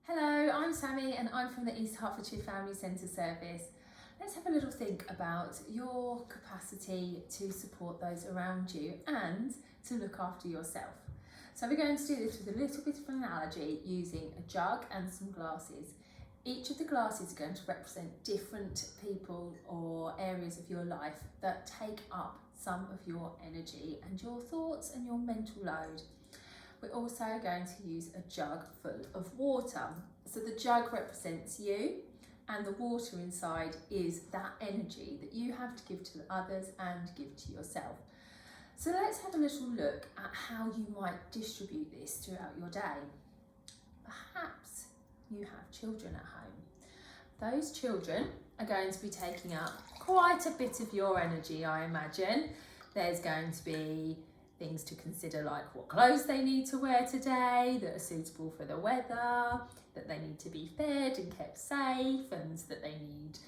Hello, I'm Sammy and I'm from the East Hertfordshire Family Centre Service. Let's have a little think about your capacity to support those around you and to look after yourself. So we're going to do this with a little bit of an analogy using a jug and some glasses. Each of the glasses are going to represent different people or areas of your life that take up some of your energy and your thoughts and your mental load. We're also going to use a jug full of water. So the jug represents you and the water inside is that energy that you have to give to others and give to yourself. So let's have a little look at how you might distribute this throughout your day. Perhaps you have children at home. Those children are going to be taking up quite a bit of your energy, I imagine. There's going to be things to consider like what clothes they need to wear today that are suitable for the weather, that they need to be fed and kept safe, and that they need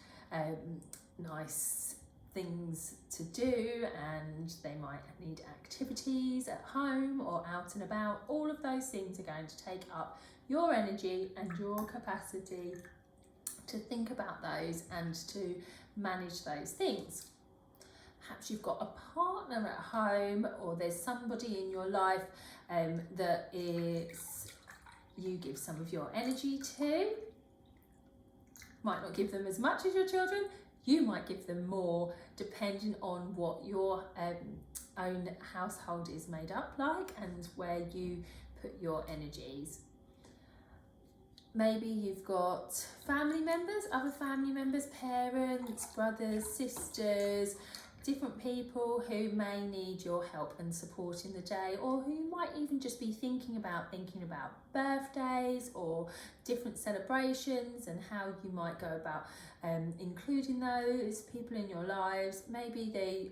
nice things to do, and they might need activities at home or out and about. All of those things are going to take up your energy and your capacity to think about those and to manage those things. Perhaps you've got a partner at home, or there's somebody in your life that you give some of your energy to. Might not give them as much as your children, you might give them more depending on what your own household is made up like and where you put your energies. Maybe you've got family members, other family members, parents, brothers, sisters, different people who may need your help and support in the day, or who might even just be thinking about birthdays or different celebrations and how you might go about including those people in your lives. Maybe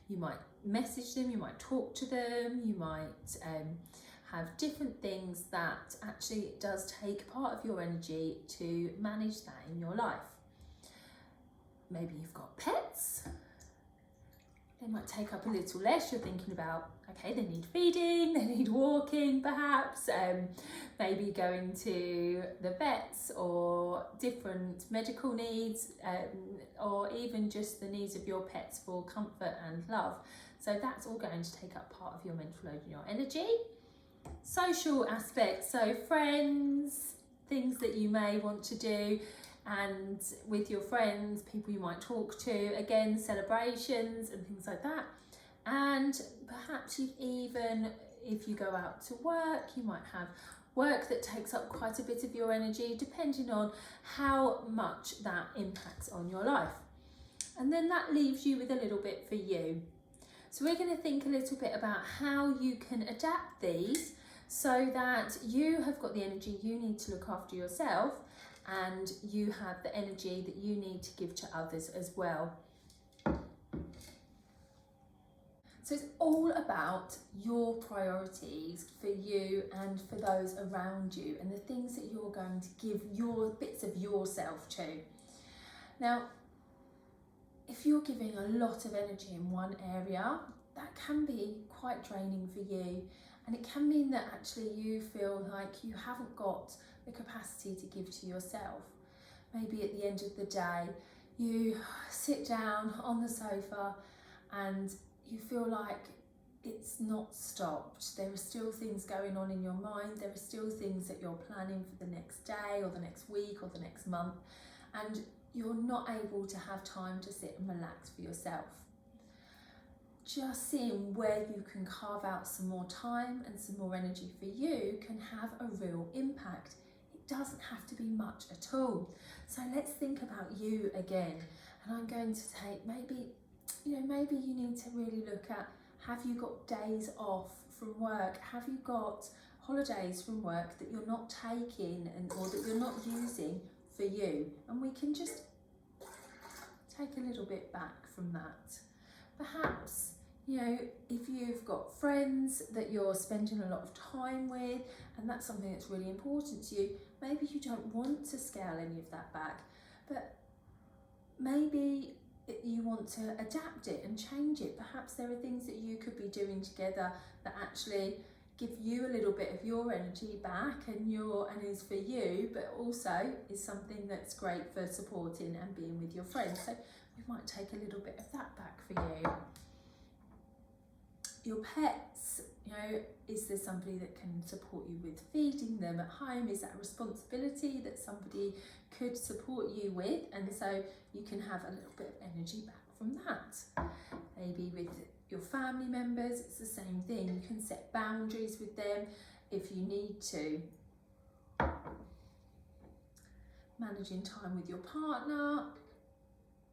you might message them, you might talk to them, you might have different things that actually does take part of your energy to manage that in your life. Maybe you've got pets. They might take up a little less. You're thinking about, okay, they need feeding, they need walking perhaps, maybe going to the vets or different medical needs, or even just the needs of your pets for comfort and love. So that's all going to take up part of your mental load and your energy. Social aspects, so friends, things that you may want to do and with your friends, people you might talk to, again, celebrations and things like that. And perhaps even, if you go out to work, you might have work that takes up quite a bit of your energy, depending on how much that impacts on your life. And then that leaves you with a little bit for you. So we're going to think a little bit about how you can adapt these so that you have got the energy you need to look after yourself, and you have the energy that you need to give to others as well. So it's all about your priorities for you and for those around you, and the things that you're going to give your bits of yourself to. Now, if you're giving a lot of energy in one area, that can be quite draining for you, and it can mean that actually you feel like you haven't got the capacity to give to yourself. Maybe at the end of the day, you sit down on the sofa and you feel like it's not stopped. There are still things going on in your mind. There are still things that you're planning for the next day or the next week or the next month, and you're not able to have time to sit and relax for yourself. Just seeing where you can carve out some more time and some more energy for you can have a real impact. It doesn't have to be much at all. So let's think about you again. And I'm going to take maybe you need to really look at, have you got days off from work? Have you got holidays from work that you're not taking or that you're not using for you? And we can just take a little bit back from that. Perhaps, if you've got friends that you're spending a lot of time with and that's something that's really important to you, maybe you don't want to scale any of that back, but maybe you want to adapt it and change it. Perhaps there are things that you could be doing together that actually give you a little bit of your energy back and is for you, but also is something that's great for supporting and being with your friends. So we might take a little bit of that back for you. Your pets, you know, is there somebody that can support you with feeding them at home? Is that a responsibility that somebody could support you with? And so you can have a little bit of energy back from that. Maybe with your family members, it's the same thing. You can set boundaries with them if you need to. Managing time with your partner,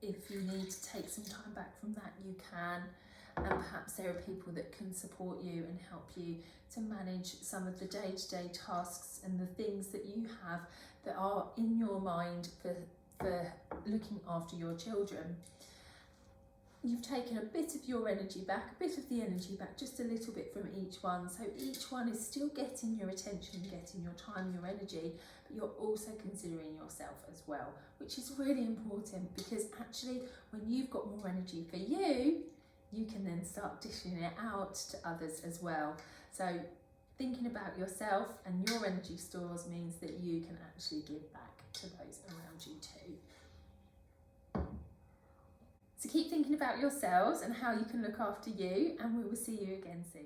if you need to take some time back from that, you can. And perhaps there are people that can support you and help you to manage some of the day-to-day tasks and the things that you have that are in your mind for looking after your children. You've taken a bit of your energy back, a bit of the energy back, just a little bit from each one. So each one is still getting your attention, getting your time, your energy, but you're also considering yourself as well, which is really important, because actually when you've got more energy for you, you can then start dishing it out to others as well. So thinking about yourself and your energy stores means that you can actually give back to those around you too. So keep thinking about yourselves and how you can look after you, and we will see you again soon.